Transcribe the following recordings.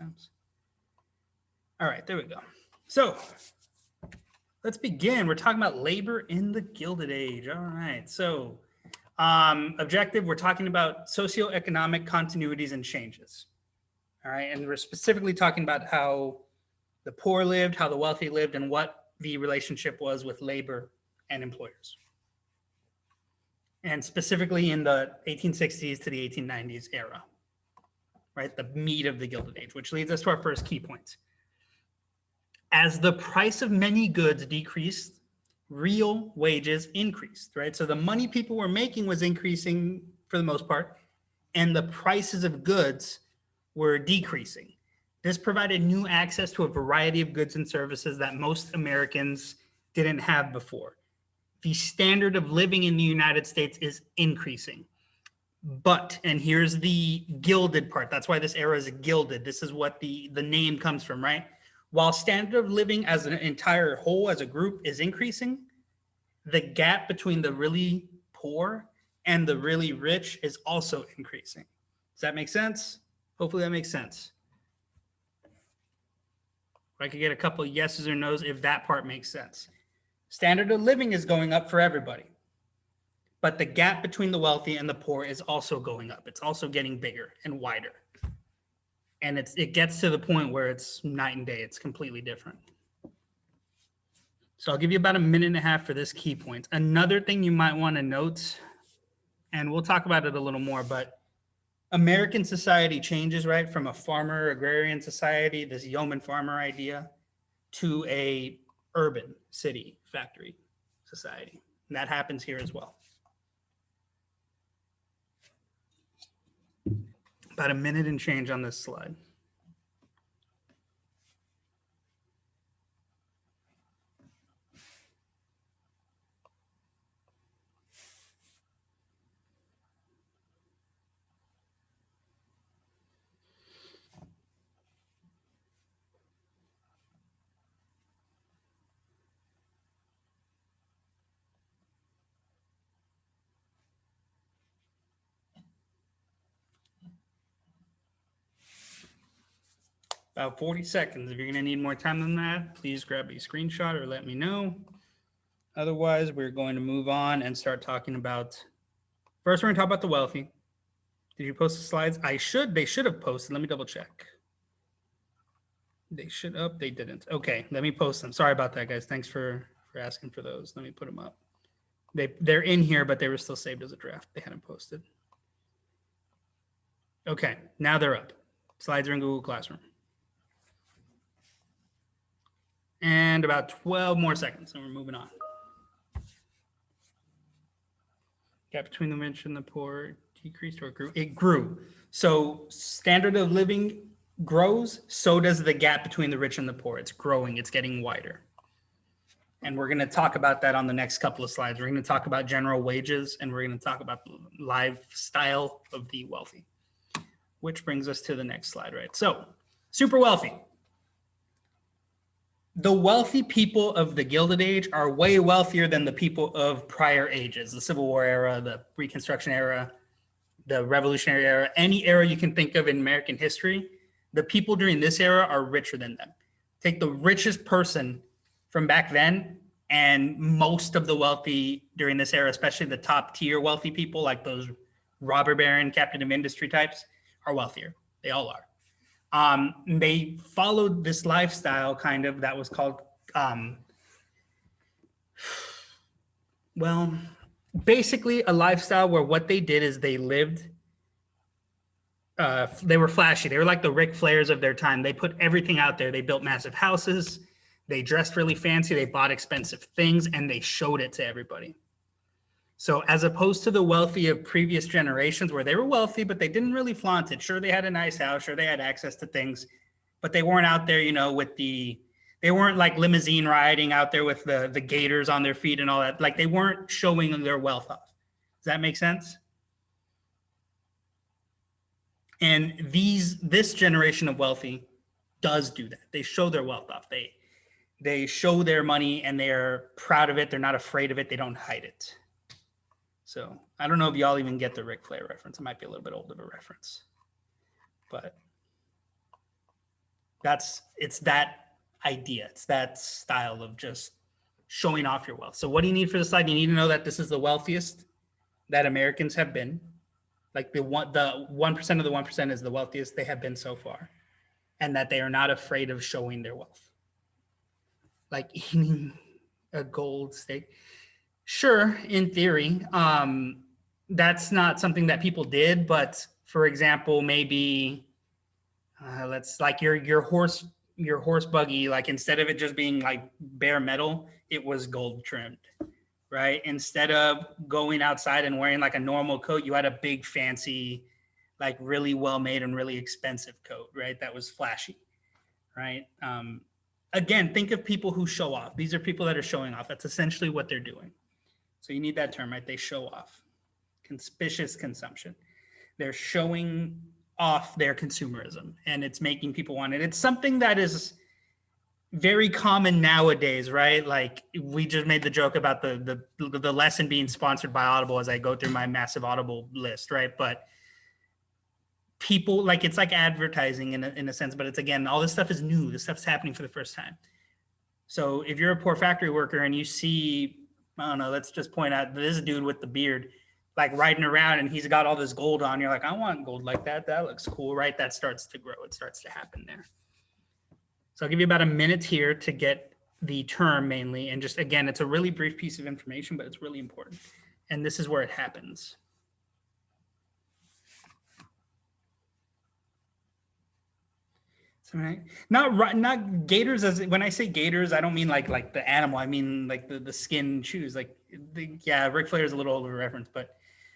sometimes. All right, there we go. So let's begin. We're talking about labor in the Gilded Age. All right. So objective, we're talking about socioeconomic continuities and changes. All right. And we're specifically talking about how the poor lived, how the wealthy lived, and what the relationship was with labor and employers. And specifically in the 1860s to the 1890s era, right? The meat of the Gilded Age, which leads us to our first key point. As the price of many goods decreased, real wages increased, right? So the money people were making was increasing for the most part, and the prices of goods were decreasing. This provided new access to a variety of goods and services that most Americans didn't have before. The standard of living in the United States is increasing. But, and here's the gilded part. That's why this era is gilded. This is what the name comes from, right? While standard of living as an entire whole, as a group, is increasing, the gap between the really poor and the really rich is also increasing. Does that make sense? Hopefully that makes sense. If I could get a couple of yeses or nos if that part makes sense. Standard of living is going up for everybody. But the gap between the wealthy and the poor is also going up. It's also getting bigger and wider. And it gets to the point where it's night and day. It's completely different. So I'll give you about a minute and a half for this key point. Another thing you might want to note, and we'll talk about it a little more, but American society changes, right? From a farmer agrarian society, this yeoman farmer idea, to a urban city factory society. And that happens here as well. About a minute and change on this slide. About 40 seconds. If you're going to need more time than that, please grab a screenshot or let me know. Otherwise, we're going to move on and start talking about, first we're going to talk about the wealthy. Did you post the slides? They should have posted. Let me double check. They didn't. Okay, let me post them. Sorry about that, guys. Thanks for asking for those. Let me put them up. They're in here, but they were still saved as a draft. They hadn't posted. Okay, now they're up. Slides are in Google Classroom. And about 12 more seconds, and we're moving on. Gap between the rich and the poor decreased or grew? It grew. So standard of living grows, so does the gap between the rich and the poor. It's growing, it's getting wider. And we're going to talk about that on the next couple of slides. We're going to talk about general wages, and we're going to talk about the lifestyle of the wealthy, which brings us to the next slide, right? So super wealthy. The wealthy people of the Gilded Age are way wealthier than the people of prior ages, the Civil War era, the Reconstruction era, the Revolutionary era, any era you can think of in American history. The people during this era are richer than them. Take the richest person from back then, and most of the wealthy during this era, especially the top tier wealthy people, like those robber baron, captain of industry types, are wealthier. They all are. They followed this lifestyle kind of that was called, well, basically a lifestyle where what they did is they lived, they were flashy. They were like the Ric Flairs of their time. They put everything out there. They built massive houses. They dressed really fancy. They bought expensive things, and they showed it to everybody. So as opposed to the wealthy of previous generations where they were wealthy, but they didn't really flaunt it. Sure, they had a nice house. Sure, they had access to things, but they weren't out there, you know, they weren't like limousine riding out there with the gaiters on their feet and all that. Like they weren't showing their wealth off. Does that make sense? And this generation of wealthy does do that. They show their wealth off. They show their money, and they're proud of it. They're not afraid of it. They don't hide it. So I don't know if y'all even get the Ric Flair reference. It might be a little bit old of a reference, but It's that idea. It's that style of just showing off your wealth. So what do you need for the slide? You need to know that this is the wealthiest that Americans have been. Like the 1% of the 1% is the wealthiest they have been so far, and that they are not afraid of showing their wealth. Like eating a gold steak. Sure, in theory, that's not something that people did. But for example, maybe let's like your horse buggy. Like instead of it just being like bare metal, it was gold trimmed, right? Instead of going outside and wearing like a normal coat, you had a big fancy, like really well made and really expensive coat, right? That was flashy, right? Again, think of people who show off. These are people that are showing off. That's essentially what they're doing. So you need that term, right? They show off. Conspicuous consumption. They're showing off their consumerism, and it's making people want it. It's something that is very common nowadays, right? Like we just made the joke about the lesson being sponsored by Audible as I go through my massive Audible list, right? But people, like, it's like advertising in a sense, but it's, again, all this stuff is new. This stuff's happening for the first time. So if you're a poor factory worker and you see, I don't know, let's just point out this dude with the beard, like riding around and he's got all this gold on, you're like, I want gold like that. That looks cool, right? That starts to grow. It starts to happen there. So I'll give you about a minute here to get the term mainly. And just, again, it's a really brief piece of information, but it's really important. And this is where it happens. Right. Not gators, as when I say gators, I don't mean like the animal. I mean like the skin shoes. Like yeah, Ric Flair is a little older reference, but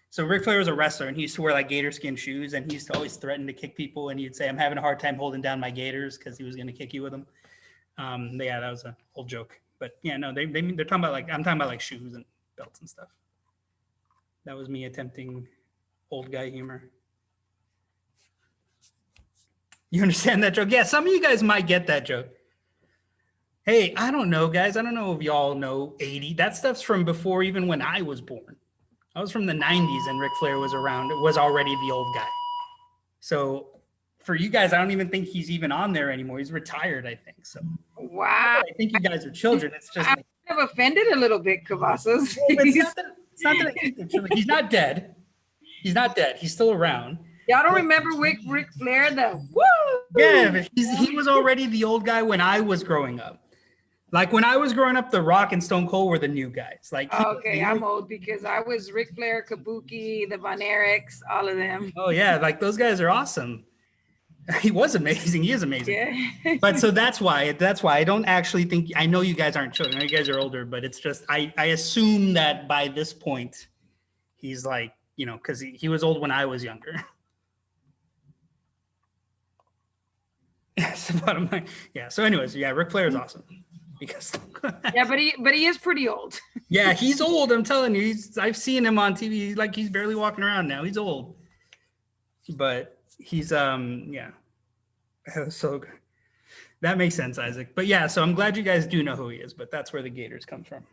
so Ric Flair was a wrestler and he used to wear like gator skin shoes, and he used to always threaten to kick people, and he'd say, I'm having a hard time holding down my gators, because he was going to kick you with them. Yeah, that was an old joke, but yeah, no, they're talking about like, I'm talking about like shoes and belts and stuff. That was me attempting old guy humor. You understand that joke? Yeah, some of you guys might get that joke. Hey, I don't know, guys. I don't know if y'all know 80. That stuff's from before even when I was born. I was from the 90s and Ric Flair was around. It was already the old guy. So for you guys, I don't even think he's even on there anymore. He's retired, I think. So wow. I think you guys are children. It's just I'm kind of offended a little bit, Cavazos. It's not that I think they're children. He's not dead. He's not dead. He's still around. Y'all don't remember Ric Flair, the woo? Yeah, but he was already the old guy when I was growing up. Like when I was growing up, The Rock and Stone Cold were the new guys. Like okay, I'm old because I was Ric Flair, Kabuki, the Von Erichs, all of them. Oh yeah, like those guys are awesome. He was amazing. He is amazing. Yeah. But so that's why I don't actually think, I know you guys aren't children. I know you guys are older, but it's just I assume that by this point he's like, you know, because he was old when I was younger. Yes, bottom line. Yeah. So, anyways, yeah, Ric Flair is awesome because. Yeah, but he is pretty old. Yeah, he's old. I'm telling you, I've seen him on TV. Like he's barely walking around now. He's old, but he's yeah. So that makes sense, Isaac. But yeah, so I'm glad you guys do know who he is. But that's where the Gators come from.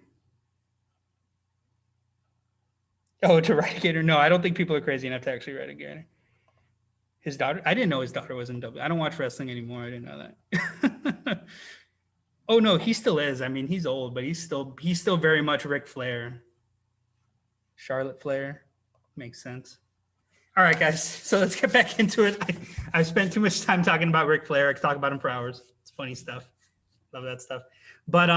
Oh, to ride a Gator? No, I don't think people are crazy enough to actually ride a Gator. His daughter? I didn't know his daughter was in W. I don't watch wrestling anymore. I didn't know that. Oh no, he still is. I mean, he's old, but he's still very much Ric Flair. Charlotte Flair. Makes sense. All right, guys. So let's get back into it. I spent too much time talking about Ric Flair. I could talk about him for hours. It's funny stuff. Love that stuff. But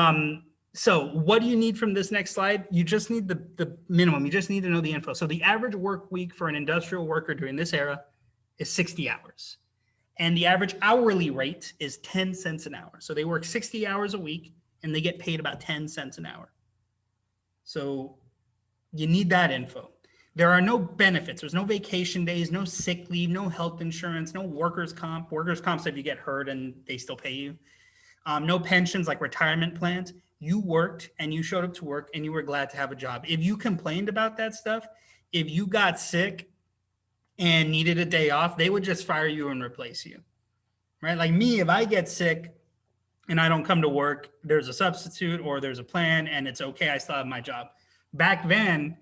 so what do you need from this next slide? You just need the minimum. You just need to know the info. So the average work week for an industrial worker during this era is 60 hours. And the average hourly rate is 10 cents an hour. So they work 60 hours a week and they get paid about 10 cents an hour. So you need that info. There are no benefits. There's no vacation days, no sick leave, no health insurance, no workers' comp. Workers' comp, so if you get hurt and they still pay you. No pensions like retirement plans. You worked and you showed up to work and you were glad to have a job. If you complained about that stuff, if you got sick and needed a day off, they would just fire you and replace you, right? Like me, if I get sick and I don't come to work, there's a substitute or there's a plan and it's okay, I still have my job. Back then,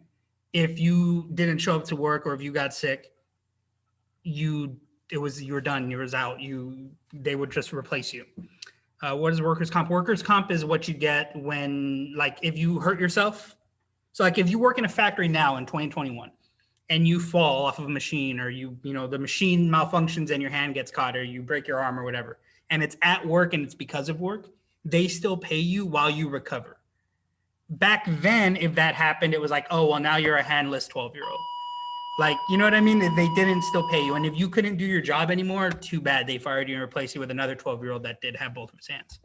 if you didn't show up to work or if you got sick, you you were done, you was out. They would just replace you. What is workers' comp? Workers' comp is what you get when, like, if you hurt yourself. So, like, if you work in a factory now in 2021 and you fall off of a machine, or the machine malfunctions and your hand gets caught, or you break your arm or whatever, and it's at work and it's because of work, they still pay you while you recover. Back then, if that happened, it was like, oh, well, now you're a handless 12-year-old. Like, you know what I mean? They didn't still pay you. And if you couldn't do your job anymore, too bad. They fired you and replaced you with another 12-year-old that did have both of his hands.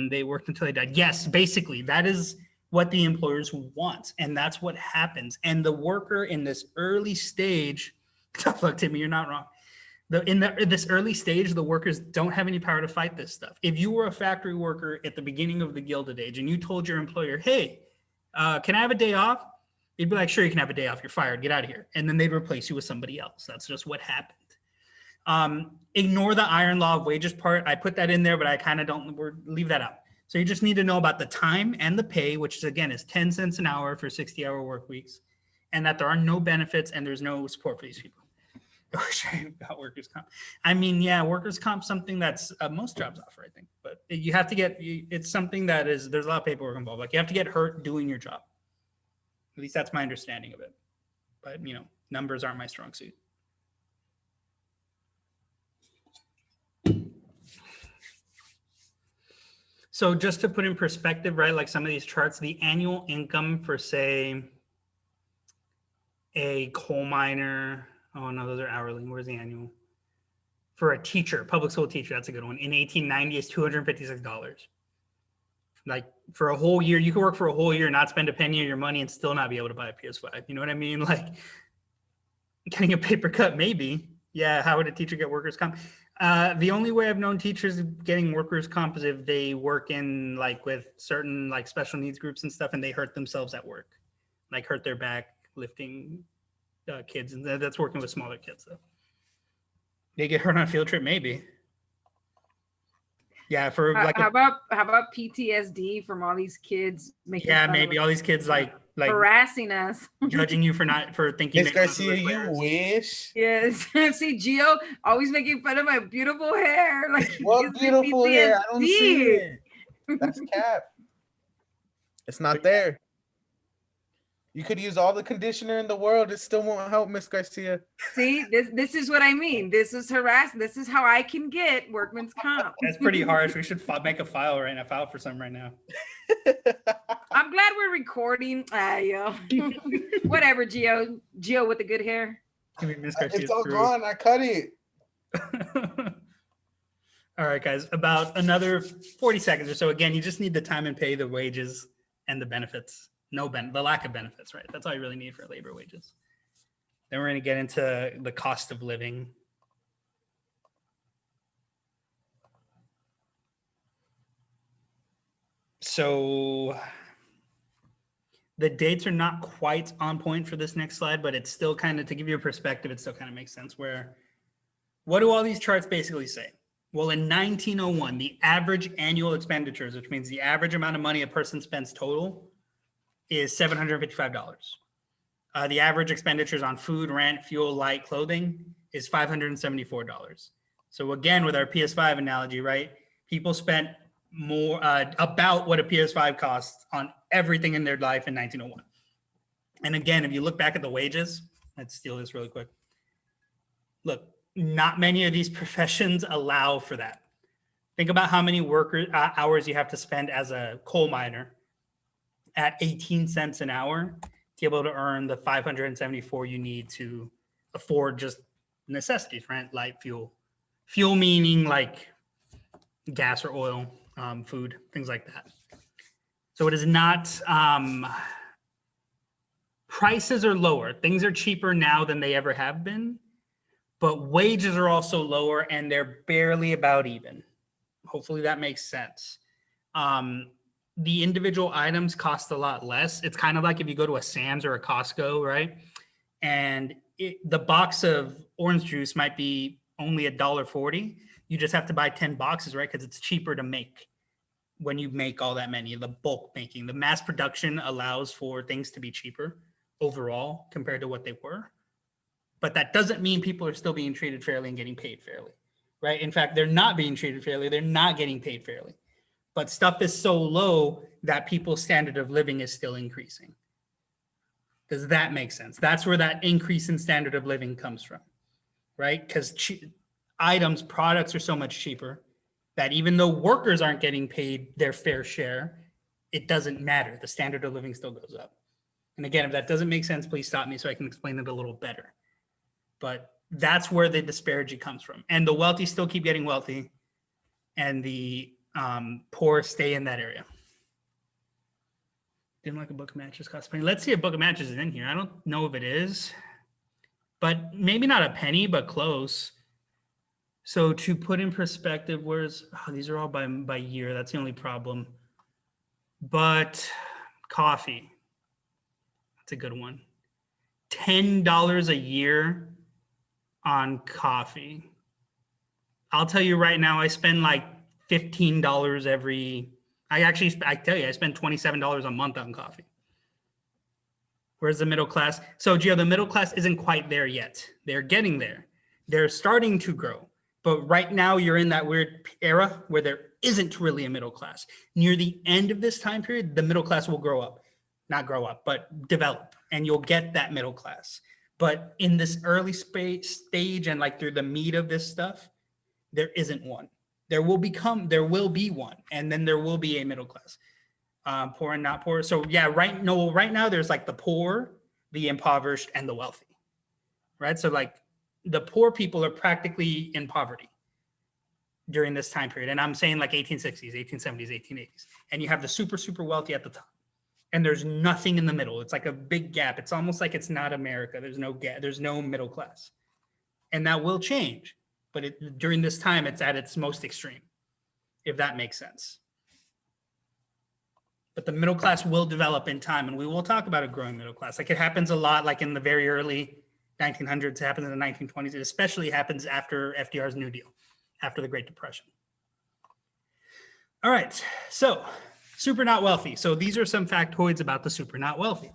They worked until they died. Yes, basically, that is what the employers want. And that's what happens. And the worker in this early stage, tough luck, Timmy, you're not wrong. In this early stage, the workers don't have any power to fight this stuff. If you were a factory worker at the beginning of the Gilded Age and you told your employer, hey, can I have a day off? They'd be like, sure, you can have a day off. You're fired. Get out of here. And then they'd replace you with somebody else. That's just what happened. Ignore the iron law of wages part. I put that in there, but I kind of don't leave that out. So you just need to know about the time and the pay, which again is 10 cents an hour for 60-hour work weeks, and that there are no benefits and there's no support for these people. I wish I got workers' comp. I mean, yeah, workers' comp, something that's most jobs offer, I think, but you have to it's something that there's a lot of paperwork involved. Like, you have to get hurt doing your job. At least that's my understanding of it. But, numbers aren't my strong suit. So just to put in perspective, right, like some of these charts, the annual income for, say, a coal miner. Oh, no, those are hourly. Where's the annual? For a teacher, public school teacher, that's a good one. In 1890 is $256. Like, for a whole year, you could work for a whole year, not spend a penny of your money, and still not be able to buy a PS5. You know what I mean? Like, getting a paper cut, maybe. Yeah, how would a teacher get workers' comp? The only way I've known teachers getting workers' comp is if they work in, like, with certain, like, special needs groups and stuff, and they hurt themselves at work. Like, hurt their back lifting kids, and that's working with smaller kids, though. They get hurt on a field trip, maybe. Yeah, for like how about PTSD from all these kids making maybe all these kids like harassing us, judging you for thinking. Miss Garcia, you wish. Yes. See, Gio always making fun of my beautiful hair. Like, what beautiful hair? I don't see it. That's cap. It's not there. You could use all the conditioner in the world. It still won't help, Miss Garcia. See, this is what I mean. This is harassment. This is how I can get workman's comp. That's pretty harsh. We should make a file for some right now. I'm glad we're recording. Whatever, Gio with the good hair. It's all gone. I cut it. All right, guys. About another 40 seconds or so. Again, you just need the time and pay, the wages, and the benefits. The lack of benefits, right? That's all you really need for labor wages. Then we're going to get into the cost of living. So the dates are not quite on point for this next slide, but it's still kind of, to give you a perspective, it still kind of makes sense. What do all these charts basically say? Well, in 1901, the average annual expenditures, which means the average amount of money a person spends total, is $755. The average expenditures on food, rent, fuel, light, clothing is $574. So again, with our PS5 analogy, right? People spent more about what a PS5 costs on everything in their life in 1901. And again, if you look back at the wages, let's steal this really quick. Look, not many of these professions allow for that. Think about how many hours you have to spend as a coal miner at 18 cents an hour to be able to earn the 574 you need to afford just necessities, rent, light, fuel. Fuel meaning like gas or oil, food, things like that. So it is not, prices are lower. Things are cheaper now than they ever have been, but wages are also lower and they're barely about even. Hopefully that makes sense. The individual items cost a lot less. It's kind of like if you go to a Sam's or a Costco, right? And the box of orange juice might be only $1.40. You just have to buy 10 boxes, right? Because it's cheaper to make when you make all that many, the bulk making. The mass production allows for things to be cheaper overall compared to what they were. But that doesn't mean people are still being treated fairly and getting paid fairly, right? In fact, they're not being treated fairly. They're not getting paid fairly. But stuff is so low that people's standard of living is still increasing. Does that make sense? That's where that increase in standard of living comes from, right? Because products are so much cheaper that even though workers aren't getting paid their fair share, it doesn't matter. The standard of living still goes up. And again, if that doesn't make sense, please stop me so I can explain it a little better. But that's where the disparity comes from. And the wealthy still keep getting wealthy, and the poor stay in that area. Didn't like a book of matches cost a penny. Let's see if book of matches is in here. I don't know if it is, but maybe not a penny, but close. So to put in perspective, these are all by year. That's the only problem. But coffee, that's a good one. $10 a year on coffee. I'll tell you right now, I spend like $15 I tell you, I spend $27 a month on coffee. Where's the middle class? So Gio, the middle class isn't quite there yet. They're getting there. They're starting to grow. But right now you're in that weird era where there isn't really a middle class. Near the end of this time period, the middle class will not grow up, but develop, and you'll get that middle class. But in this early stage and like through the meat of this stuff, there isn't one. There will be one, and then there will be a middle class, poor and not poor. So yeah, right now there's like the poor, the impoverished, and the wealthy, right? So like the poor people are practically in poverty during this time period. And I'm saying like 1860s, 1870s, 1880s. And you have the super, super wealthy at the top. And there's nothing in the middle. It's like a big gap. It's almost like it's not America. There's no gap. There's no middle class. And that will change. But during this time, it's at its most extreme, if that makes sense. But the middle class will develop in time, and we will talk about a growing middle class. Like it happens a lot, like in the very early 1900s, it happens in the 1920s. It especially happens after FDR's New Deal, after the Great Depression. All right, so super not wealthy. So these are some factoids about the super not wealthy.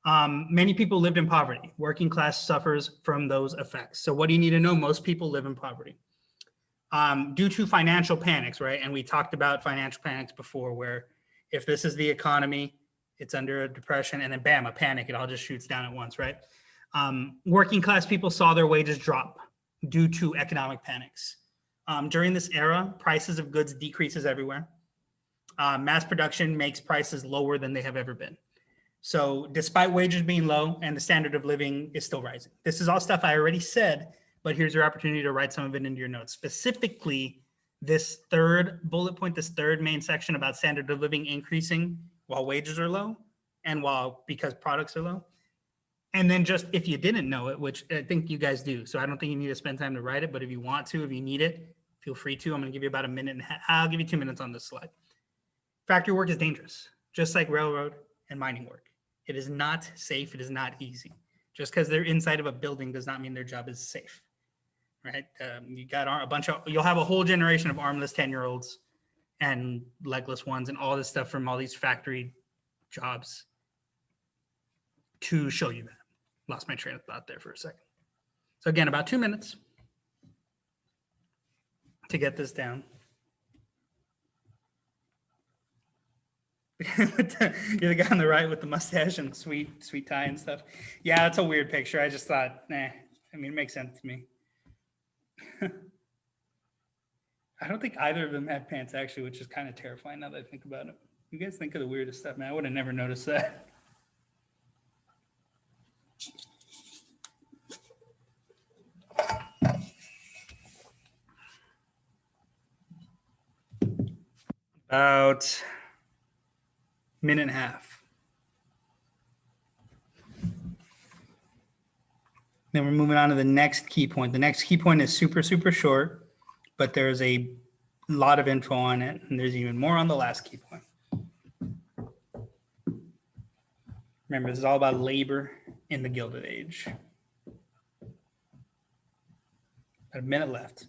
Many people lived in poverty. Working class suffers from those effects. So what do you need to know? Most people live in poverty due to financial panics, right? And we talked about financial panics before, where if this is the economy, it's under a depression, and then bam, a panic, it all just shoots down at once, right? Working class people saw their wages drop due to economic panics. During this era, prices of goods decreases everywhere. Mass production makes prices lower than they have ever been. So despite wages being low and the standard of living is still rising. This is all stuff I already said, but here's your opportunity to write some of it into your notes. Specifically, this third bullet point, this third main section about standard of living increasing while wages are low and because products are low. And then just if you didn't know it, which I think you guys do, so I don't think you need to spend time to write it, but if you want to, if you need it, feel free to. I'm going to give you about a minute and a half. I'll give you 2 minutes on this slide. Factory work is dangerous, just like railroad and mining work. It is not safe. It is not easy. Just because they're inside of a building does not mean their job is safe, right? You got you'll have a whole generation of armless 10-year-olds and legless ones and all this stuff from all these factory jobs to show you that. Lost my train of thought there for a second. So again, about 2 minutes to get this down. You're the guy on the right with the mustache and sweet tie and stuff. Yeah, it's a weird picture. I just thought, I mean, it makes sense to me. I don't think either of them had pants actually, which is kind of terrifying now that I think about it. You guys think of the weirdest stuff, man. I would have never noticed that. About minute and a half. Then we're moving on to the next key point. The next key point is super, super short, but there's a lot of info on it, and there's even more on the last key point. Remember, this is all about labor in the Gilded Age. About a minute left.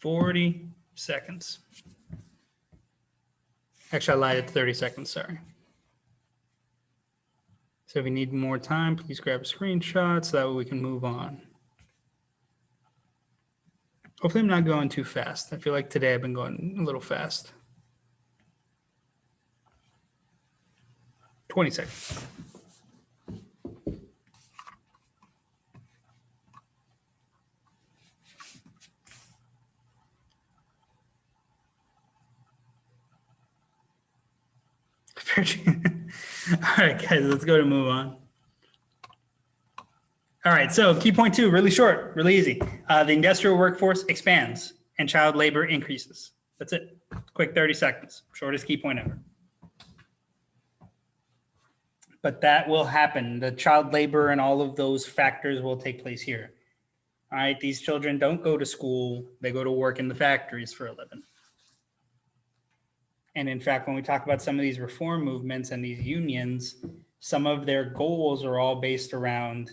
40 seconds. Actually, I lied at 30 seconds, sorry. So if you need more time, please grab a screenshot so that way we can move on. Hopefully I'm not going too fast. I feel like today I've been going a little fast. 20 seconds. All right, guys, let's go to move on. All right, so key point 2, really short, really easy. The industrial workforce expands and child labor increases. That's it. Quick 30 seconds. Shortest key point ever. But that will happen. The child labor and all of those factors will take place here. All right, these children don't go to school. They go to work in the factories for a living. And in fact, when we talk about some of these reform movements and these unions, some of their goals are all based around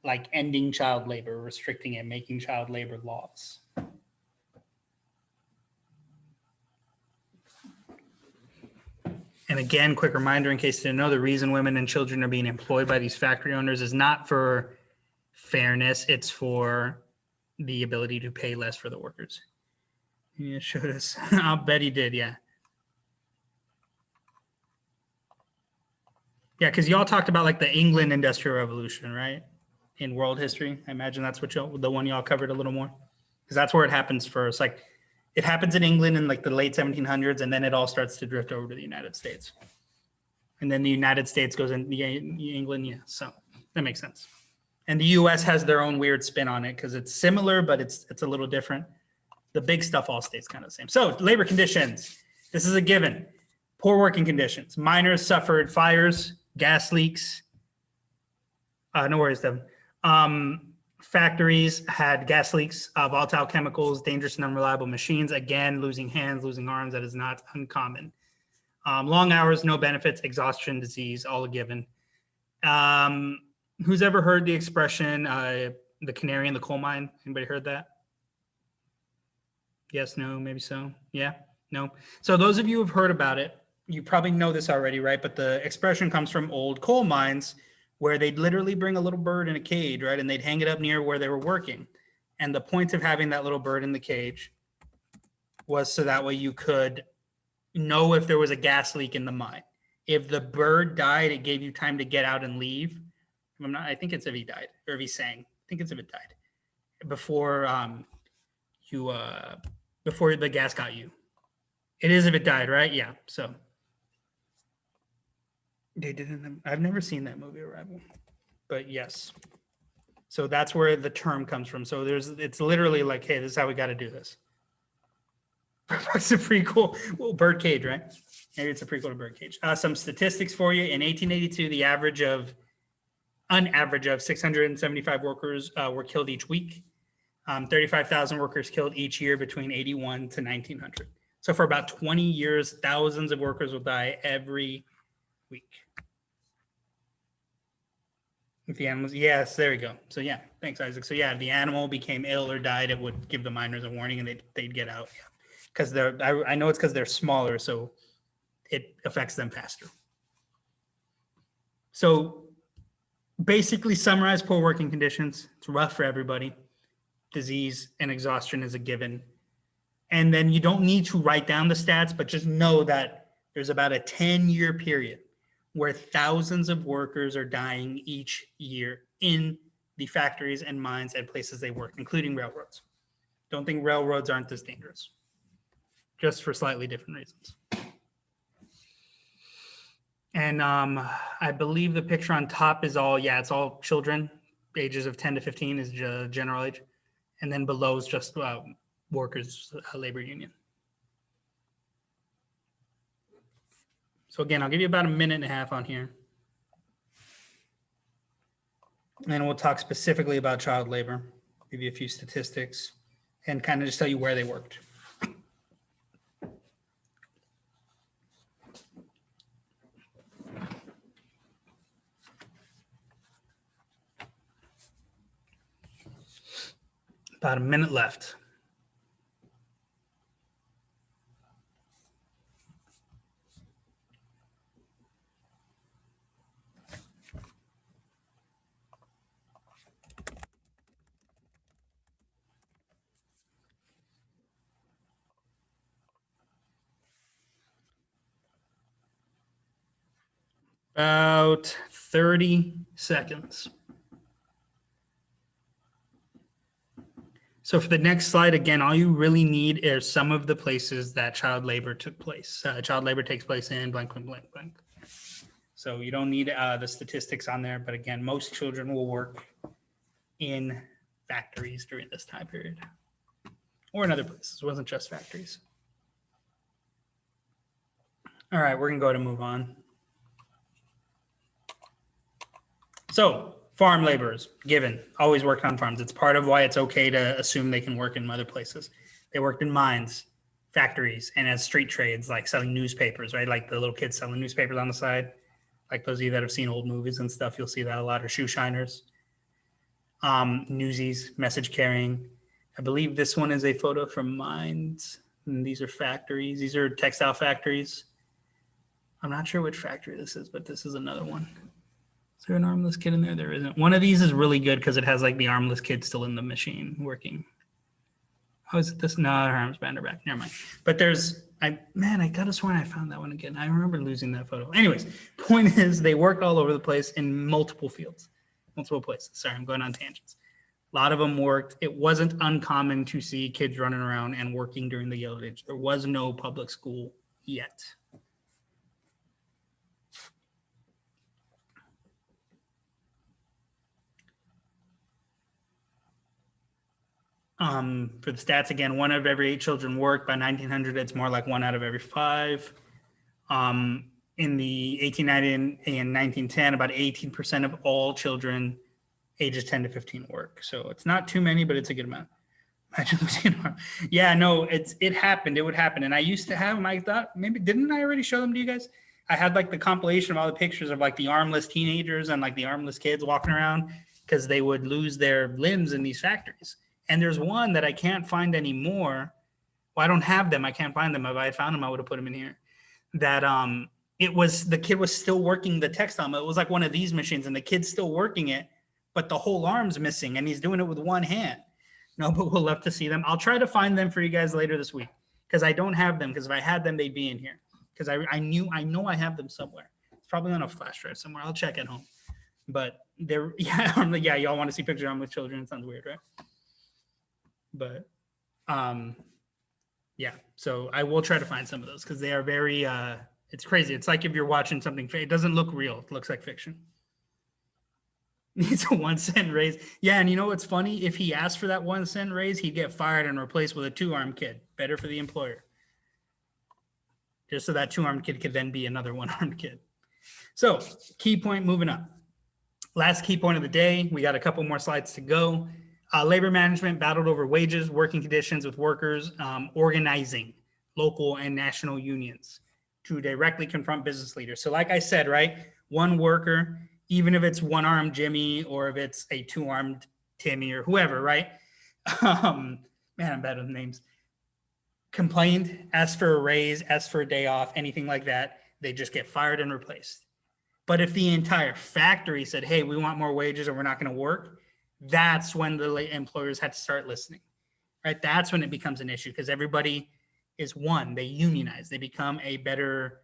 like ending child labor, restricting it, making child labor laws. And again, quick reminder in case you didn't know, the reason women and children are being employed by these factory owners is not for fairness, it's for the ability to pay less for the workers. Yeah, showed us. I'll bet he did, yeah. Yeah, because y'all talked about like the England Industrial Revolution, right? In world history. I imagine that's what the one y'all covered a little more. Because that's where it happens first. Like it happens in England in like the late 1700s, and then it all starts to drift over to the United States. And then the United States goes in England, yeah. So that makes sense. And the US has their own weird spin on it because it's similar, but it's a little different. The big stuff all stays kind of the same. So labor conditions. This is a given. Poor working conditions. Miners suffered fires, gas leaks. No worries, Devin. Factories had gas leaks, volatile chemicals, dangerous and unreliable machines. Again, losing hands, losing arms. That is not uncommon. Long hours, no benefits, exhaustion, disease, all a given. Who's ever heard the expression, the canary in the coal mine? Anybody heard that? Yes, no, maybe so. Yeah, no. So those of you who have heard about it, you probably know this already, right? But the expression comes from old coal mines where they'd literally bring a little bird in a cage, right? And they'd hang it up near where they were working. And the point of having that little bird in the cage was so that way you could know if there was a gas leak in the mine. If the bird died, it gave you time to get out and leave. I think it's if he died or if he sang. I think it's if it died before before the gas got you. It is if it died, right? Yeah. So they didn't. I've never seen that movie Arrival, but yes. So that's where the term comes from. So it's literally like, hey, this is how we got to do this. It's a prequel. Well, Birdcage, right? Maybe it's a prequel to Birdcage. Some statistics for you. In 1882, an average of 675 workers were killed each week. 35,000 workers killed each year between 81 to 1900. So for about 20 years, thousands of workers will die every week. If the animals, yes, there we go. So yeah, thanks, Isaac. So yeah, if the animal became ill or died, it would give the miners a warning and they'd get out. Because I know it's because they're smaller, so it affects them faster. So basically summarize poor working conditions. It's rough for everybody. Disease and exhaustion is a given. And then you don't need to write down the stats, but just know that there's about a 10-year period where thousands of workers are dying each year in the factories and mines and places they work, including railroads. Don't think railroads aren't this dangerous, just for slightly different reasons. And I believe the picture on top is all, yeah, it's all children. Ages of 10 to 15 is general age. And then below is just workers' labor union. So again, I'll give you about a minute and a half on here. And then we'll talk specifically about child labor, give you a few statistics, and kind of just tell you where they worked. About a minute left. About 30 seconds. So for the next slide, again, all you really need are some of the places that child labor took place. Child labor takes place in blank, blank, blank, blank. So you don't need the statistics on there. But again, most children will work in factories during this time period or in other places. It wasn't just factories. All right, we're going to go ahead and move on. So farm laborers, given, always worked on farms. It's part of why it's okay to assume they can work in other places. They worked in mines, factories, and as street trades, like selling newspapers, right? Like the little kids selling newspapers on the side. Like those of you that have seen old movies and stuff, you'll see that a lot, or shoe shiners. Newsies, message carrying. I believe this one is a photo from mines. And these are factories. These are textile factories. I'm not sure which factory this is, but this is another one. Is there an armless kid in there? There isn't. One of these is really good because it has like the armless kid still in the machine working. Oh, is it this? No, her arms behind her back. Never mind. But there's, I could have sworn I found that one again. I remember losing that photo. Anyways, point is they worked all over the place in multiple fields, multiple places. Sorry, I'm going on tangents. A lot of them worked. It wasn't uncommon to see kids running around and working during the Gilded Age. There was no public school yet. For the stats, again, 1 out of every 8 children worked. By 1900, it's more like 1 out of every 5. In the 1890 and 1910, about 18% of all children ages 10 to 15 work. So it's not too many, but it's a good amount. Imagine losing an arm. Yeah, no, it happened. It would happen. And I used to have them. I thought, maybe, didn't I already show them to you guys? I had like the compilation of all the pictures of like the armless teenagers and like the armless kids walking around because they would lose their limbs in these factories. And there's one that I can't find anymore. Well, I don't have them. I can't find them. If I had found them, I would have put them in here. That it was, the kid was still working the textile mill. It was like one of these machines and the kid's still working it, but the whole arm's missing and he's doing it with one hand. No, but we'll love to see them. I'll try to find them for you guys later this week because I don't have them, because if I had them, they'd be in here. Because I know I have them somewhere. It's probably on a flash drive somewhere. I'll check at home. But they're, yeah, y'all want to see pictures of them with children. It sounds weird, right? But yeah, so I will try to find some of those because they are very it's crazy. It's like if you're watching something, it doesn't look real. It looks like fiction. Needs a 1 cent raise. Yeah, and you know what's funny? If he asked for that 1 cent raise, he'd get fired and replaced with a 2-armed kid. Better for the employer. Just so that 2-armed kid could then be another 1-armed kid. So key point moving up. Last key point of the day. We got a couple more slides to go. Labor management battled over wages, working conditions with workers, organizing local and national unions to directly confront business leaders. So like I said, right, one worker, even if it's 1-armed Jimmy or if it's a 2-armed Timmy or whoever, right? Man, I'm bad with names. Complained, asked for a raise, asked for a day off, anything like that, they just get fired and replaced. But if the entire factory said, hey, we want more wages or we're not going to work, that's when the employers had to start listening, right? That's when it becomes an issue because everybody is one. They unionize. They become a better,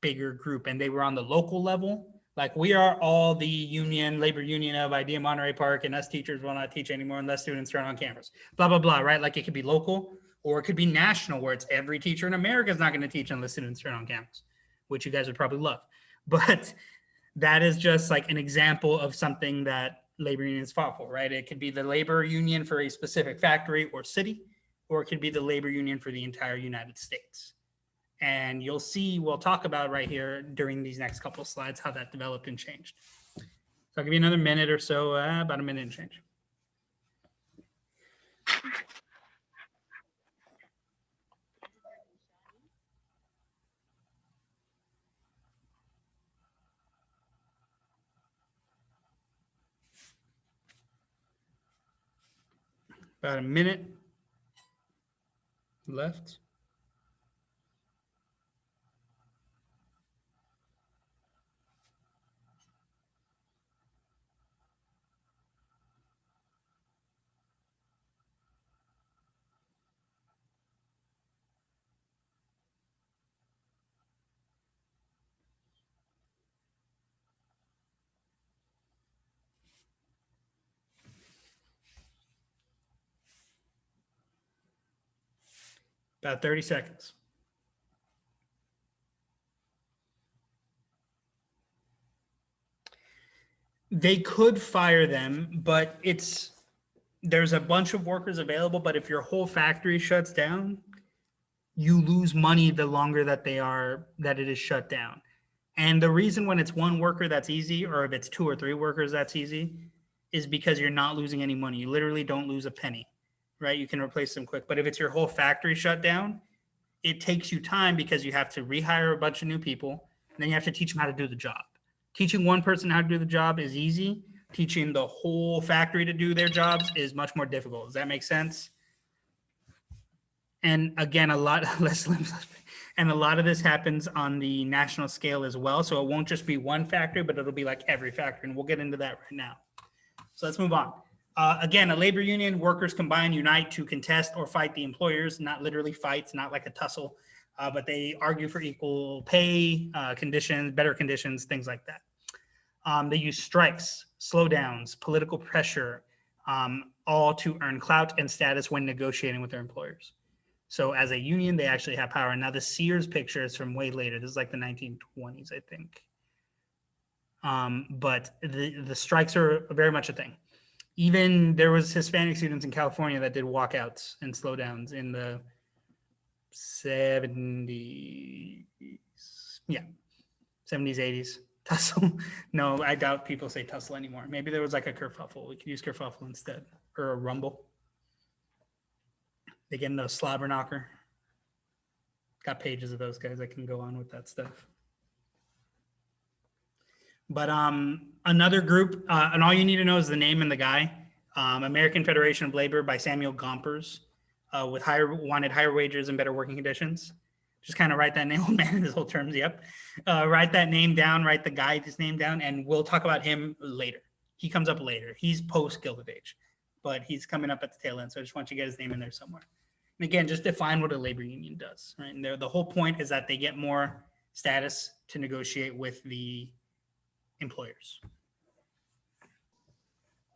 bigger group. And they were on the local level. Like we are all the union, labor union of Idea Monterey Park, and us teachers will not teach anymore unless students turn on cameras, blah, blah, blah, right? Like it could be local or it could be national where it's every teacher in America is not going to teach unless students turn on cameras, which you guys would probably love. But that is just like an example of something that labor unions fought for, right? It could be the labor union for a specific factory or city, or it could be the labor union for the entire United States. And you'll see, we'll talk about right here during these next couple of slides, how that developed and changed. So I'll give you another minute or so, about a minute and change. About a minute left. About 30 seconds. They could fire them, but there's a bunch of workers available, but if your whole factory shuts down, you lose money the longer that it is shut down. And the reason when it's one worker that's easy, or if it's 2 or 3 workers that's easy, is because you're not losing any money. You literally don't lose a penny, right? You can replace them quick. But if it's your whole factory shut down, it takes you time because you have to rehire a bunch of new people, and then you have to teach them how to do the job. Teaching one person how to do the job is easy. Teaching the whole factory to do their jobs is much more difficult. Does that make sense? And again, a lot less and a lot of this happens on the national scale as well. So it won't just be one factory, but it'll be like every factory. And we'll get into that right now. So let's move on. Again, a labor union, workers combine, unite to contest or fight the employers, not literally fights, not like a tussle, but they argue for equal pay, conditions, better conditions, things like that. They use strikes, slowdowns, political pressure, all to earn clout and status when negotiating with their employers. So as a union, they actually have power. Now the Sears picture is from way later. This is like the 1920s, I think. But the strikes are very much a thing. Even there was Hispanic students in California that did walkouts and slowdowns in the 70s. Yeah, 70s, 80s. Tussle. No, I doubt people say tussle anymore. Maybe there was like a kerfuffle. We could use kerfuffle instead, or a rumble. They get in the slobber knocker. Got pages of those guys that can go on with that stuff. But another group, and all you need to know is the name and the guy. American Federation of Labor by Samuel Gompers, wanted higher wages and better working conditions. Just kind of write that name, old man, his whole terms, yep. Write that name down, write the guy's name down, and we'll talk about him later. He comes up later. He's post Gilded Age, but he's coming up at the tail end, so I just want you to get his name in there somewhere. And again, just define what a labor union does, right? And the whole point is that they get more status to negotiate with the employers.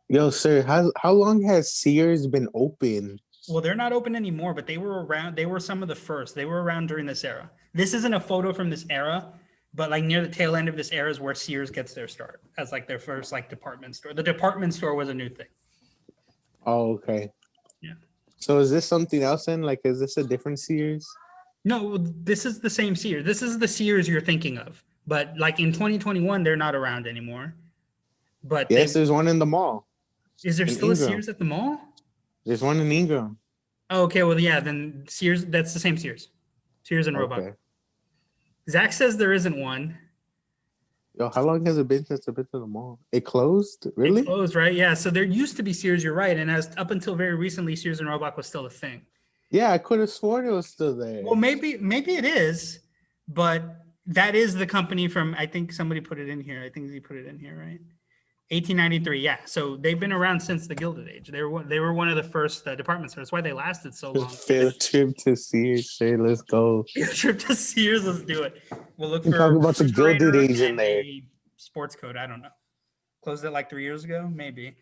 Yo, sir, how long has Sears been open? Well, they're not open anymore, but they were around. They were some of the first. They were around during this era. This isn't a photo from this era, but like near the tail end of this era is where Sears gets their start as like their first like department store. The department store was a new thing. Oh, okay. Yeah. So is this something else then? Like, is this a different Sears? No, this is the same Sears. This is the Sears you're thinking of. But like in 2021, they're not around anymore. But yes, there's one in the mall. Is there still Ingram. a Sears at the mall? There's one in Ingram. Oh, okay, well, yeah, then Sears, that's the same Sears. Sears and Roebuck. Okay. Zach says there isn't one. Yo, how long has it been since I've been to the mall? It closed? Really? It closed, right? Yeah, so there used to be Sears, you're right. And as up until very recently, Sears and Roebuck was still a thing. Yeah, I could have sworn it was still there. Well, maybe it is, but that is the company from, I think somebody put it in here. I think he put it in here, right? 1893, yeah. So they've been around since the Gilded Age. They were one of the first department stores. That's why they lasted so long. Field trip to Sears, say let's go. Field trip to Sears, let's do it. We'll look We're for talking about the Gilded refrigerator Age in and there. a sports code. I don't know. Closed it like 3 years ago, maybe.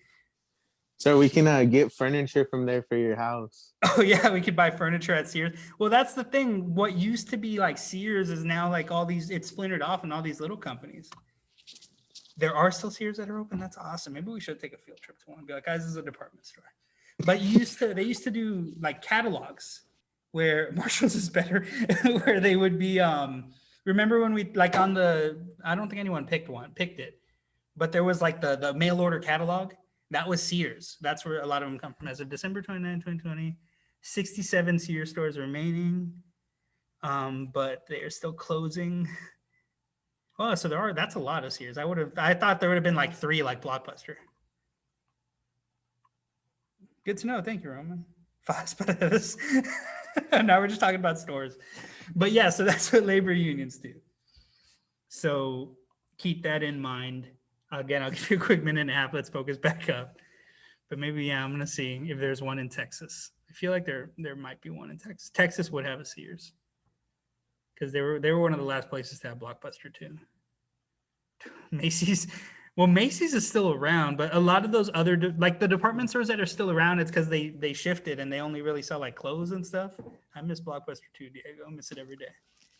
So we can get furniture from there for your house. Oh yeah, we could buy furniture at Sears. Well, that's the thing. What used to be like Sears is now like all these. It's splintered off in all these little companies. There are still Sears that are open. That's awesome. Maybe we should take a field trip to one and be like, guys, this is a department store. But they used to do like catalogs where Marshall's is better, where they would be. Remember when we like on the? I don't think anyone picked it, but there was like the mail order catalog. That was Sears. That's where a lot of them come from. As of December 29, 2020, 67 Sears stores remaining, but they are still closing. Oh, so that's a lot of Sears. I thought there would have been like 3 like Blockbuster. Good to know. Thank you, Roman. 5 this. Now we're just talking about stores. But yeah, so that's what labor unions do. So keep that in mind. Again, I'll give you a quick minute and a half. Let's focus back up. But maybe, yeah, I'm going to see if there's one in Texas. I feel like there might be one in Texas. Texas would have a Sears. Because they were one of the last places to have Blockbuster too. Macy's Well, Macy's is still around, but a lot of those other like the department stores that are still around, it's because they shifted and they only really sell like clothes and stuff. I miss Blockbuster too, Diego. I miss it every day.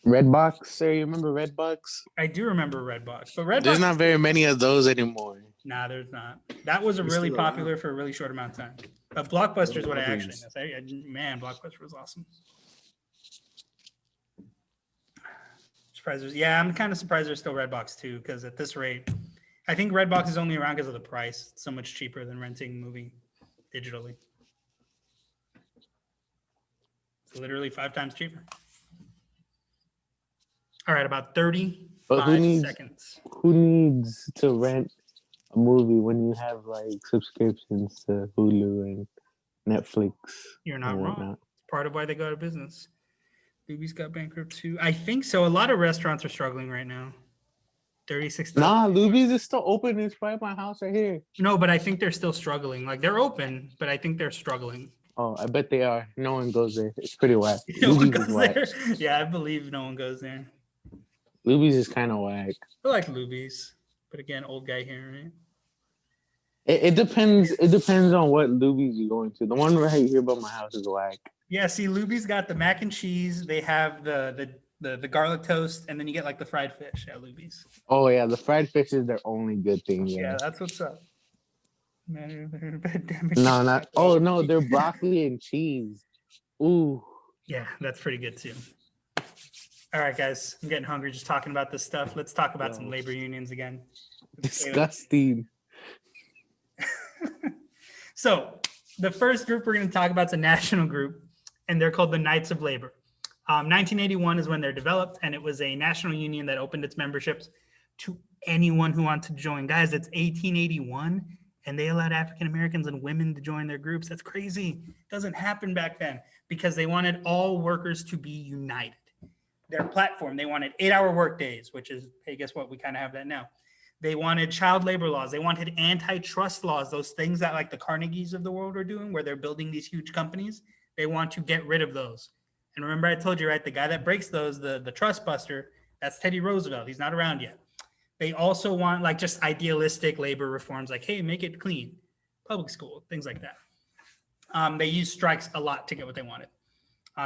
Redbox, sir. You remember Redbox? I do remember Redbox, but There's Redbox not very many of those anymore. Nah, there's not. That was a It's really still around. popular for a really short amount of time. But Blockbuster is what I actually Problems. miss. Man, Blockbuster was awesome. Surprised yeah, I'm kind of surprised there's still Redbox too, because at this rate, I think Redbox is only around because of the price. It's so much cheaper than renting a movie digitally. It's literally 5 times cheaper. All right, about 35 seconds. Who needs to rent a movie when you have like subscriptions to Hulu and Netflix? You're not and wrong. whatnot? Part of why they go out of business. Luby's got bankrupt too. I think so. A lot of restaurants are struggling right now. 36. Nah, Luby's is still open. It's right by my house right here. No, but I think they're still struggling. Like they're open, but I think they're struggling. Oh, I bet they are. No one goes there. It's pretty whack. No one Luby's is goes whack. there. Yeah, I believe no one goes there. Luby's is kind of whack. I like Luby's, but again, old guy here, right? It depends. It depends on what Luby's you're going to. The one right here by my house is whack. Yeah, see, Luby's got the mac and cheese. They have the garlic toast, and then you get like the fried fish at Luby's. Oh yeah, the fried fish is their only good thing. Yeah, Yeah. that's what's up. No, not. Oh no, they're broccoli and cheese. Ooh. Yeah, that's pretty good too. All right, guys, I'm getting hungry just talking about this stuff. Let's talk about some labor unions again. Disgusting. So the first group we're going to talk about is a national group, and they're called the Knights of Labor. 1981 is when they're developed, and it was a national union that opened its memberships to anyone who wanted to join. Guys, it's 1881, and they allowed African Americans and women to join their groups. That's crazy. It doesn't happen back then because they wanted all workers to be united. Their platform, they wanted 8-hour work days, which is, hey, guess what? We kind of have that now. They wanted child labor laws. They wanted antitrust laws, those things that like the Carnegies of the world are doing, where they're building these huge companies. They want to get rid of those. And remember, I told you, right, the guy that breaks those, the trust buster, that's Teddy Roosevelt. He's not around yet. They also want like just idealistic labor reforms, like, hey, make it clean, public school, things like that. They used strikes a lot to get what they wanted.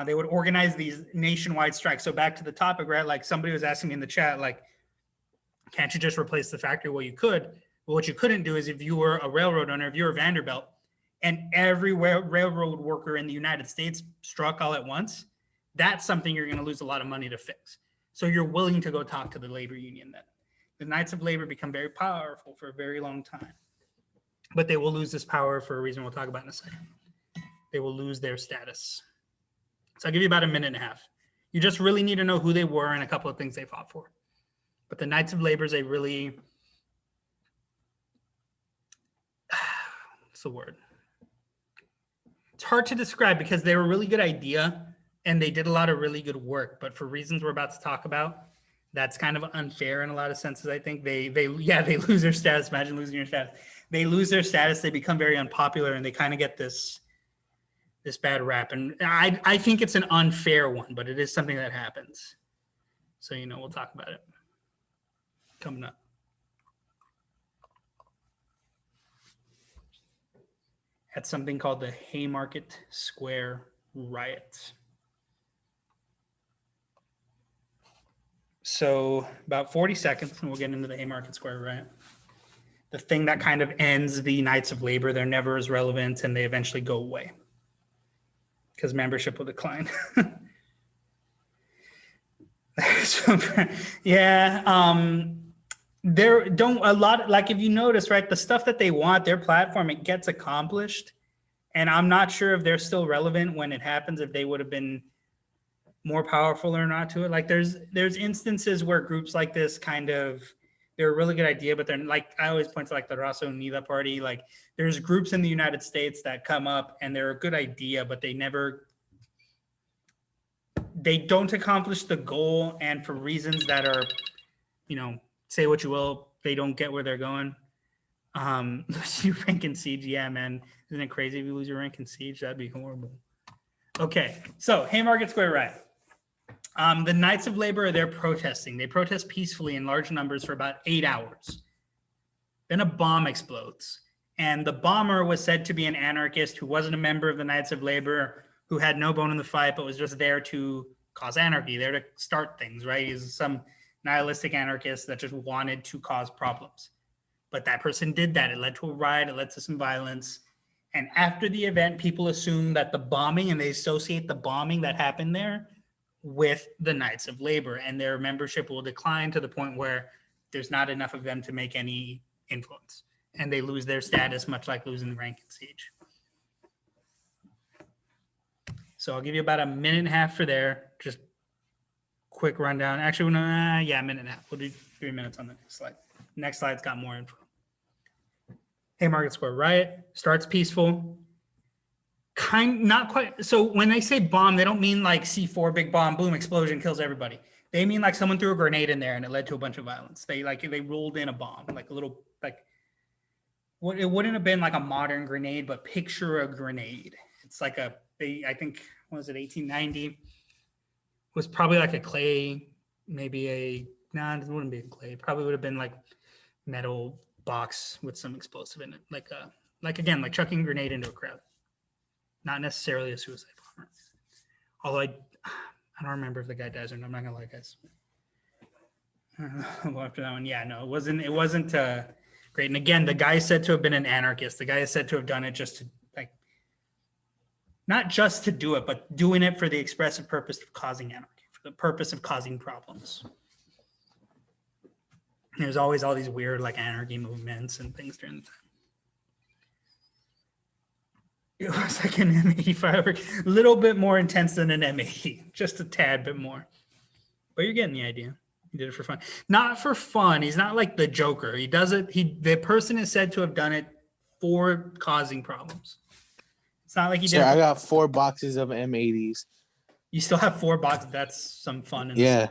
They would organize these nationwide strikes. So back to the topic, right? Like somebody was asking me in the chat, like, can't you just replace the factory? Well, you could. But what you couldn't do is if you were a railroad owner, if you were Vanderbilt, and every railroad worker in the United States struck all at once, that's something you're going to lose a lot of money to fix. So you're willing to go talk to the labor union then. The Knights of Labor become very powerful for a very long time. But they will lose this power for a reason we'll talk about in a second. They will lose their status. So I'll give you about a minute and a half. You just really need to know who they were and a couple of things they fought for. But the Knights of Labor is a really, what's the word? It's hard to describe because they were a really good idea and they did a lot of really good work. But for reasons we're about to talk about, that's kind of unfair in a lot of senses. I think they lose their status. Imagine losing your status. They lose their status. They become very unpopular and they kind of get this bad rap. And I think it's an unfair one, but it is something that happens. So, we'll talk about it coming up. At something called the Haymarket Square Riot. So about 40 seconds, and we'll get into the Haymarket Square Riot. The thing that kind of ends the Knights of Labor, they're never as relevant, and they eventually go away because membership will decline. So, yeah, there don't a lot, like if you notice, right, the stuff that they want, their platform, it gets accomplished. And I'm not sure if they're still relevant when it happens, if they would have been more powerful or not to it. Like there's instances where groups like this they're a really good idea, but they're like, I always point to like the Raza Unida party. Like there's groups in the United States that come up and they're a good idea, but they don't accomplish the goal. And for reasons that are, say what you will, they don't get where they're going. Lose your rank in siege. Yeah, man. Isn't it crazy if you lose your rank in siege? That'd be horrible. Okay. So Haymarket Square Riot. The Knights of Labor are there protesting. They protest peacefully in large numbers for about 8 hours. Then a bomb explodes. And the bomber was said to be an anarchist who wasn't a member of the Knights of Labor, who had no bone in the fight, but was just there to cause anarchy, there to start things, right? He's some nihilistic anarchist that just wanted to cause problems. But that person did that. It led to a riot. It led to some violence. And after the event, people assume that the bombing, and they associate the bombing that happened there with the Knights of Labor, and their membership will decline to the point where there's not enough of them to make any influence, and they lose their status, much like losing rank in Siege. So I'll give you about a minute and a half for there. Just quick rundown. Actually, a minute and a half. We'll do 3 minutes on the next slide. Next slide's got more info. Haymarket Square riot starts peaceful. Not quite. So when they say bomb, they don't mean like C4, big bomb, boom, explosion, kills everybody. They mean like someone threw a grenade in there and it led to a bunch of violence. They rolled in a bomb, like a little, like, what it wouldn't have been like a modern grenade, but picture a grenade. It's like I think, what was it, 1890? Was probably like a clay, maybe it wouldn't be a clay. Probably would have been like metal box with some explosive in it. Like chucking a grenade into a crowd. Not necessarily a suicide bomber. Although I don't remember if the guy dies or not. I'm not gonna lie, guys. I'll go after that one. Yeah, no, it wasn't great. And again, the guy is said to have been an anarchist. The guy is said to have done it just to, like, not just to do it, but doing it for the expressive purpose of causing anarchy, for the purpose of causing problems. There's always all these weird like anarchy movements and things during the time. It was like an M80 firework, a little bit more intense than an M80, just a tad bit more. But you're getting the idea. He did it for fun. Not for fun. He's not like the Joker. He does it. The person is said to have done it for causing problems. It's not like he did. I got 4 boxes of M80s. You still have 4 boxes. That's some fun. Yeah.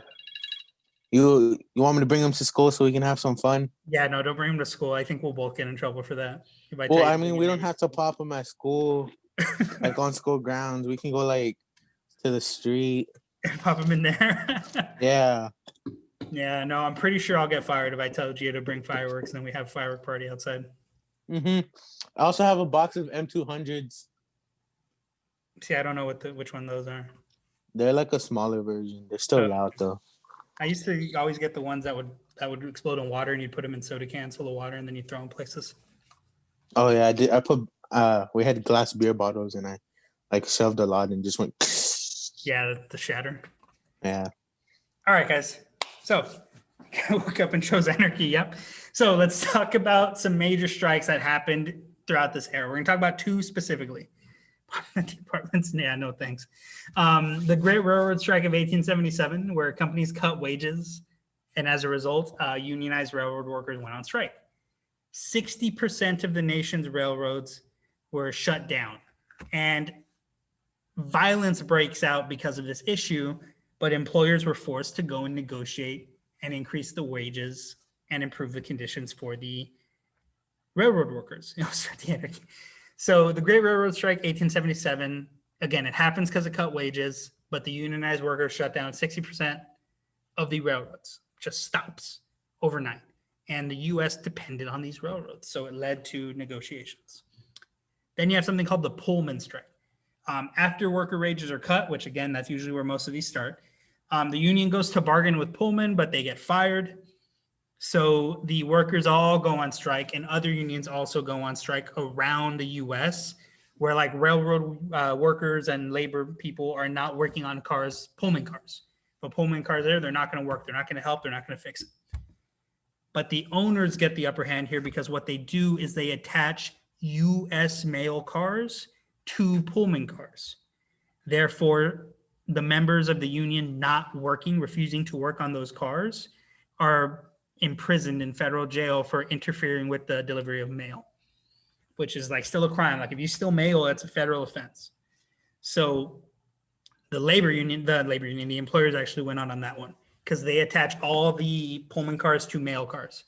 You want me to bring them to school so we can have some fun? Yeah, no, don't bring them to school. I think we'll both get in trouble for that. Well, I mean, we don't have to pop them at school, like on school grounds. We can go like to the street. Pop them in there. Yeah. Yeah, no, I'm pretty sure I'll get fired if I tell Gio to bring fireworks and then we have a firework party outside. I also have a box of M200s. See, I don't know which one those are. They're like a smaller version. They're still loud though. I used to always get the ones that would explode in water, and you'd put them in soda cans full of water, and then you throw them places. Oh yeah, I did. I put we had glass beer bottles, and I like shoved a lot and just went. Yeah, the shatter. Yeah. All right, guys. So I woke up and chose anarchy. Yep. So let's talk about some major strikes that happened throughout this era. We're going to talk about 2 specifically. Departments, yeah, no thanks. The Great Railroad Strike of 1877, where companies cut wages, and as a result, unionized railroad workers went on strike. 60% of the nation's railroads were shut down, and violence breaks out because of this issue, but employers were forced to go and negotiate and increase the wages and improve the conditions for the railroad workers. So the Great Railroad Strike, 1877, again, it happens because of cut wages, but the unionized workers shut down 60% of the railroads, just stops overnight. And the U.S. depended on these railroads, so it led to negotiations. Then you have something called the Pullman Strike. After worker wages are cut, which again, that's usually where most of these start, the union goes to bargain with Pullman, but they get fired. So the workers all go on strike, and other unions also go on strike around the U.S., where like railroad workers and labor people are not working on cars, Pullman cars. But Pullman cars there, they're not going to work. They're not going to help. They're not going to fix it. But the owners get the upper hand here because what they do is they attach U.S. mail cars to Pullman cars. Therefore, the members of the union not working, refusing to work on those cars, are imprisoned in federal jail for interfering with the delivery of mail, which is like still a crime. Like if you steal mail, it's a federal offense. So the employers actually went on that one because they attach all the Pullman cars to mail cars.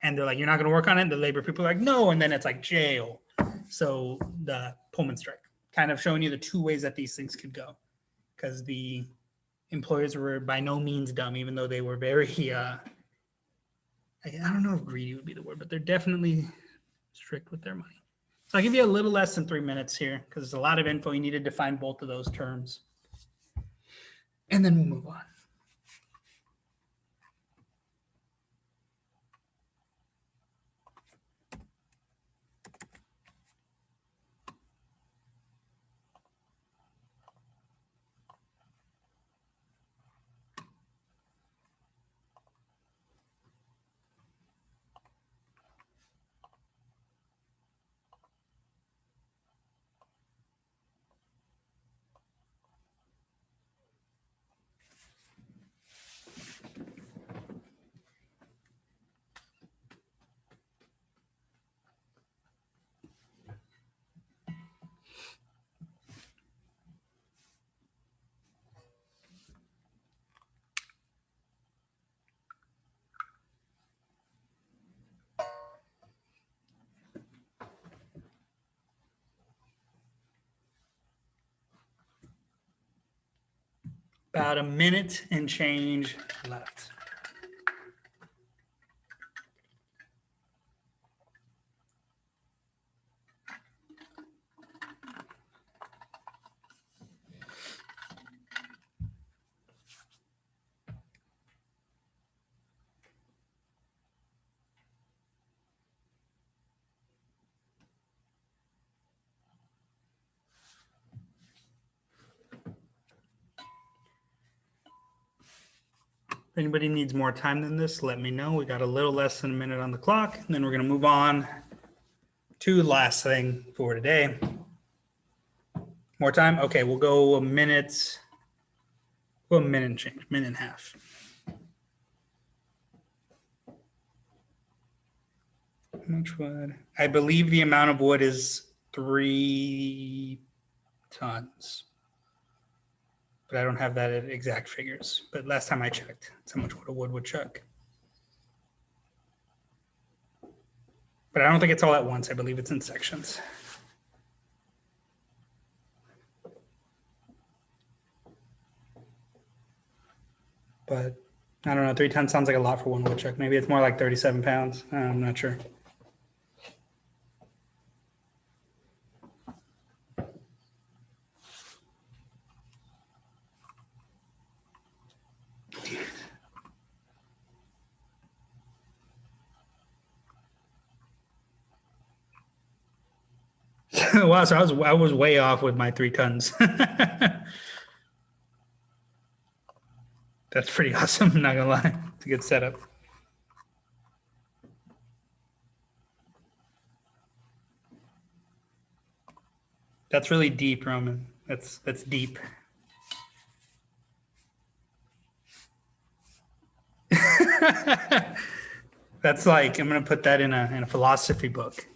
And they're like, you're not going to work on it. The labor people are like, no. And then it's like jail. So the Pullman strike, kind of showing you the 2 ways that these things could go, because the employers were by no means dumb, even though they were very I don't know if greedy would be the word, but they're definitely strict with their money. So I'll give you a little less than 3 minutes here because there's a lot of info. You need to define both of those terms. And then we'll move on. About a minute and change left. If anybody needs more time than this, let me know. We got a little less than a minute on the clock, and then we're going to move on to the last thing for today. More time? Okay, we'll go a minute. Well, a minute and change, minute and a half. How much wood? I believe the amount of wood is 3 tons. But I don't have that at exact figures. But last time I checked, that's how much wood would chuck. But I don't think it's all at once. I believe it's in sections. But I don't know, 3 tons sounds like a lot for one woodchuck. Maybe it's more like 37 pounds. I'm not sure. Wow, so I was way off with my 3 tons. That's pretty awesome, I'm not gonna lie. It's a good setup. That's really deep, Roman. That's deep. That's like, I'm gonna put that in a philosophy book.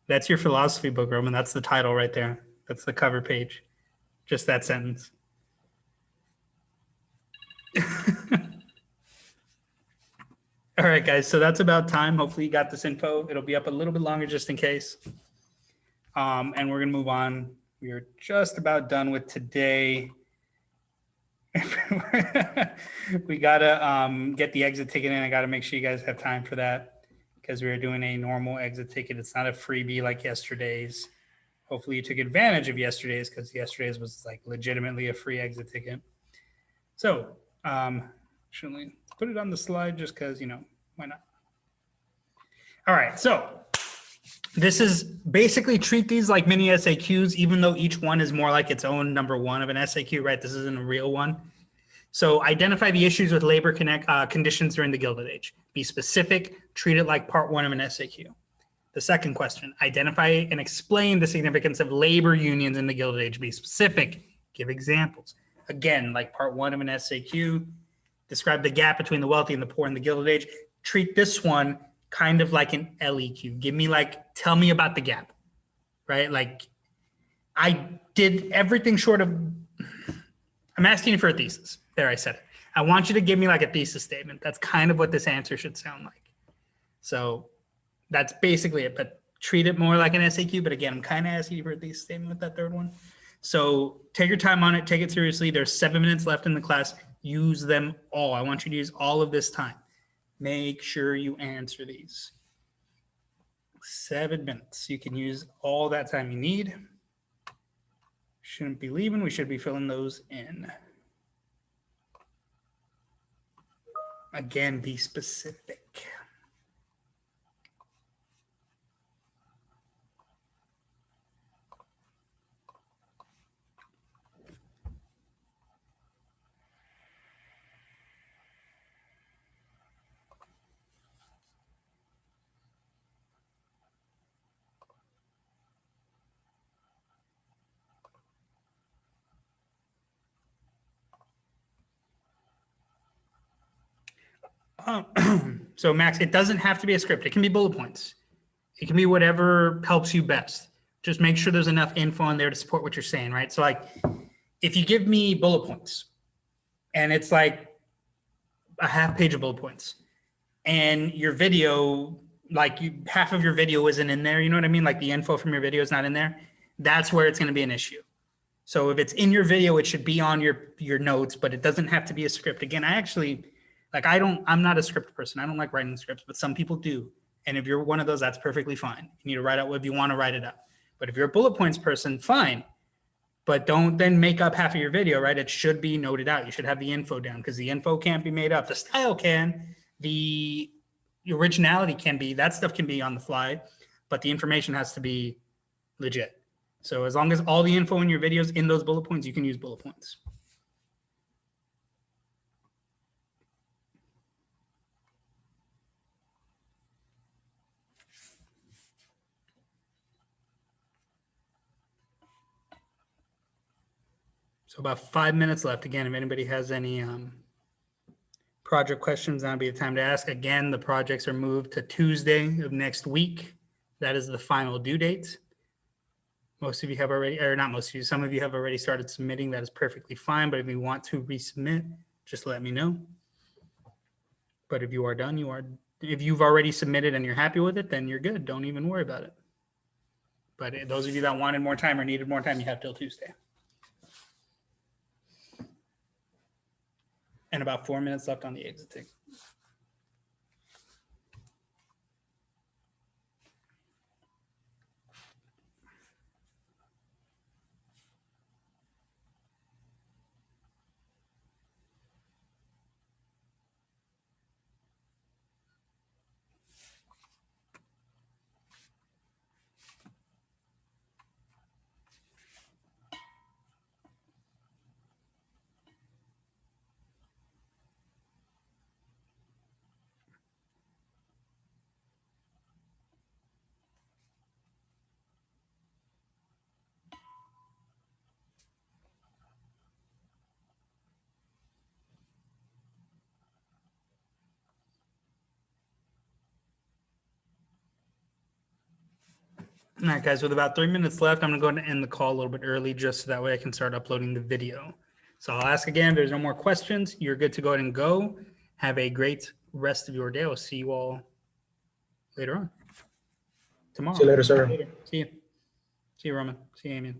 That's your philosophy book, Roman. That's the title right there. That's the cover page. Just that sentence. All right, guys. So that's about time. Hopefully you got this info. It'll be up a little bit longer just in case. And we're going to move on. We are just about done with today. We got to get the exit ticket in. I got to make sure you guys have time for that because we are doing a normal exit ticket. It's not a freebie like yesterday's. Hopefully you took advantage of yesterday's because yesterday's was like legitimately a free exit ticket. So actually, let's put it on the slide just because, you know, why not? All right, so this is basically treat these like mini SAQs, even though each one is more like its own number one of an SAQ, right? This isn't a real one. So identify the issues with labor conditions during the Gilded Age. Be specific, treat it like part one of an SAQ. The second question, identify and explain the significance of labor unions in the Gilded Age. Be specific, give examples. Again, like part one of an SAQ, describe the gap between the wealthy and the poor in the Gilded Age. Treat this one kind of like an LEQ. Give me tell me about the gap, right? Like I did everything short of, I'm asking you for a thesis. There, I said it. I want you to give me like a thesis statement. That's kind of what this answer should sound like. So that's basically it, but treat it more like an SAQ. But again, I'm kind of asking you for a thesis statement with that third one. So take your time on it. Take it seriously. There's 7 minutes left in the class. Use them all. I want you to use all of this time. Make sure you answer these. 7 minutes. You can use all that time you need. Shouldn't be leaving. We should be filling those in. Again, be specific. So Max, it doesn't have to be a script. It can be bullet points. It can be whatever helps you best. Just make sure there's enough info in there to support what you're saying, right? So like, if you give me bullet points and it's like a half page of bullet points and your video, like half of your video isn't in there, you know what I mean? Like the info from your video is not in there. That's where it's going to be an issue. So if it's in your video, it should be on your notes, but it doesn't have to be a script. Again, I'm not a script person. I don't like writing scripts, but some people do. And if you're one of those, that's perfectly fine. You need to write out what you want to write it up. But if you're a bullet points person, fine. But don't then make up half of your video, right? It should be noted out. You should have the info down because the info can't be made up. The style can, the originality can be, that stuff can be on the fly, but the information has to be legit. So as long as all the info in your videos in those bullet points, you can use bullet points. So about 5 minutes left. Again, if anybody has any project questions, that'll be the time to ask. Again, the projects are moved to Tuesday of next week. That is the final due date. Most of you have already, or not most of you, some of you have already started submitting. That is perfectly fine. But if you want to resubmit, just let me know. But if you are done, if you've already submitted and you're happy with it, then you're good. Don't even worry about it. But those of you that wanted more time or needed more time, you have till Tuesday. And about 4 minutes left on the exit ticket. All right, guys, with about 3 minutes left, I'm going to go ahead and end the call a little bit early just so that way I can start uploading the video. So I'll ask again, if there's no more questions, you're good to go ahead and go. Have a great rest of your day. I'll see you all later on. Tomorrow. See you later, sir. Later. See you. See you, Roman. See you, Amy.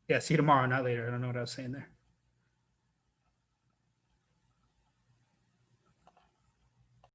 Yeah, see you tomorrow, not later. I don't know what I was saying there.